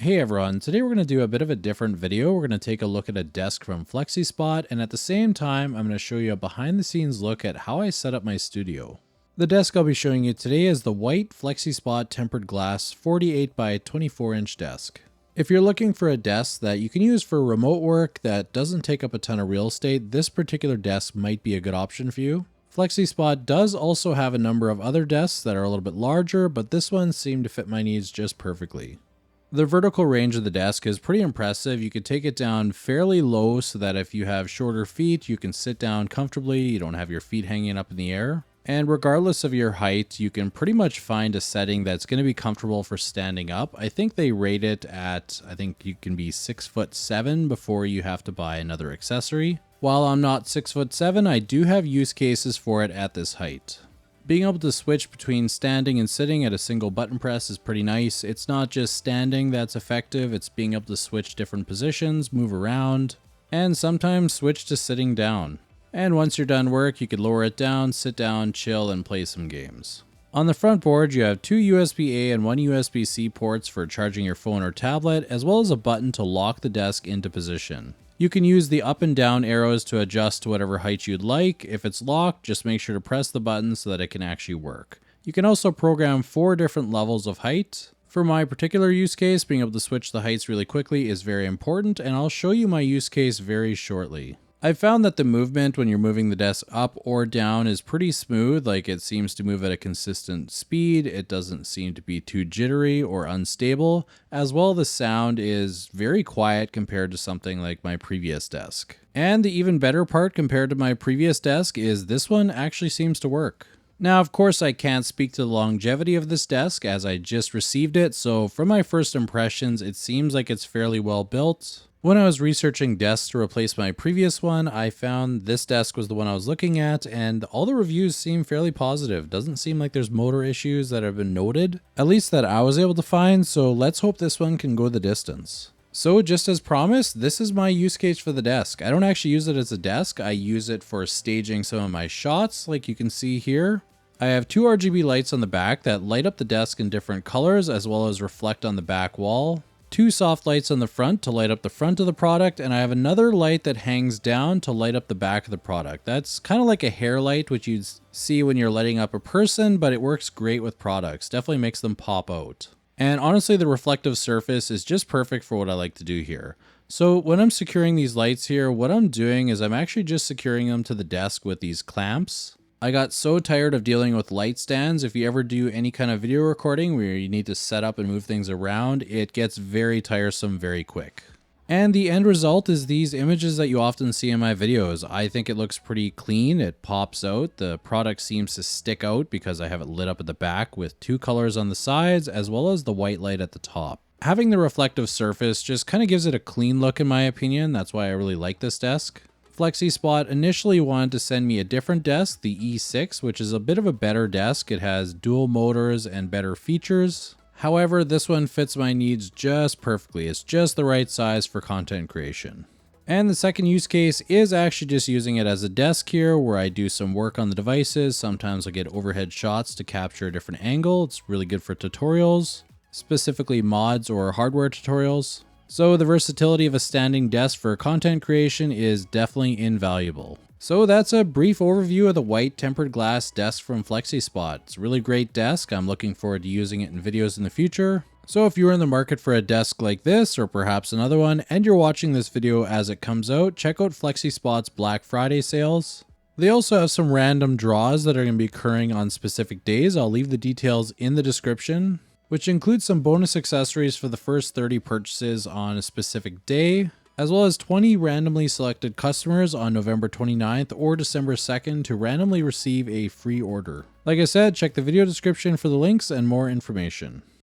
Hey everyone, today we're going to do a bit of a different video. We're going to take a look at a desk from Flexispot, and at the same time, I'm going to show you a behind the scenes look at how I set up my studio. The desk I'll be showing you today is the white Flexispot tempered glass 48 by 24 inch desk. If you're looking for a desk that you can use for remote work that doesn't take up a ton of real estate, this particular desk might be a good option for you. Flexispot does also have a number of other desks that are a little bit larger, but this one seemed to fit my needs just perfectly. The vertical range of the desk is pretty impressive. You can take it down fairly low so that if you have shorter feet, you can sit down comfortably. You don't have your feet hanging up in the air. And regardless of your height, you can pretty much find a setting that's going to be comfortable for standing up. I think they rate it at, I think you can be 6'7" before you have to buy another accessory. While I'm not 6'7", I do have use cases for it at this height. Being able to switch between standing and sitting at a single button press is pretty nice. It's not just standing that's effective, it's being able to switch different positions, move around, and sometimes switch to sitting down. And once you're done work, you could lower it down, sit down, chill, and play some games. On the front board, you have two USB-A and one USB-C ports for charging your phone or tablet, as well as a button to lock the desk into position. You can use the up and down arrows to adjust to whatever height you'd like. If it's locked, just make sure to press the button so that it can actually work. You can also program 4 different levels of height. For my particular use case, being able to switch the heights really quickly is very important, and I'll show you my use case very shortly. I've found that the movement when you're moving the desk up or down is pretty smooth, like it seems to move at a consistent speed, it doesn't seem to be too jittery or unstable, as well the sound is very quiet compared to something like my previous desk. And the even better part compared to my previous desk is this one actually seems to work. Now, of course, I can't speak to the longevity of this desk as I just received it, so from my first impressions, it seems like it's fairly well built. When I was researching desks to replace my previous one, I found this desk was the one I was looking at, and all the reviews seem fairly positive. Doesn't seem like there's motor issues that have been noted, at least that I was able to find, so let's hope this one can go the distance. So just as promised, this is my use case for the desk. I don't actually use it as a desk, I use it for staging some of my shots, like you can see here. I have 2 RGB lights on the back that light up the desk in different colors as well as reflect on the back wall. 2 soft lights on the front to light up the front of the product, and I have another light that hangs down to light up the back of the product. That's kind of like a hair light, which you'd see when you're lighting up a person, but it works great with products. Definitely makes them pop out. And honestly, the reflective surface is just perfect for what I like to do here. So when I'm securing these lights here, what I'm doing is I'm actually just securing them to the desk with these clamps. I got so tired of dealing with light stands. If you ever do any kind of video recording where you need to set up and move things around, it gets very tiresome very quick. And the end result is these images that you often see in my videos. I think it looks pretty clean. It pops out. The product seems to stick out because I have it lit up at the back with 2 colors on the sides as well as the white light at the top. Having the reflective surface just kind of gives it a clean look in my opinion. That's why I really like this desk. Flexispot initially wanted to send me a different desk, the E6, which is a bit of a better desk. It has dual motors and better features. However, this one fits my needs just perfectly. It's just the right size for content creation. And the second use case is actually just using it as a desk here where I do some work on the devices. Sometimes I get overhead shots to capture a different angle. It's really good for tutorials, specifically mods or hardware tutorials. So the versatility of a standing desk for content creation is definitely invaluable. So that's a brief overview of the white tempered glass desk from Flexispot. It's a really great desk. I'm looking forward to using it in videos in the future. So if you're in the market for a desk like this or perhaps another one and you're watching this video as it comes out, check out Flexispot's Black Friday sales. They also have some random draws that are going to be occurring on specific days. I'll leave the details in the description, which includes some bonus accessories for the first 30 purchases on a specific day, as well as 20 randomly selected customers on November 29th or December 2nd to randomly receive a free order. Like I said, check the video description for the links and more information.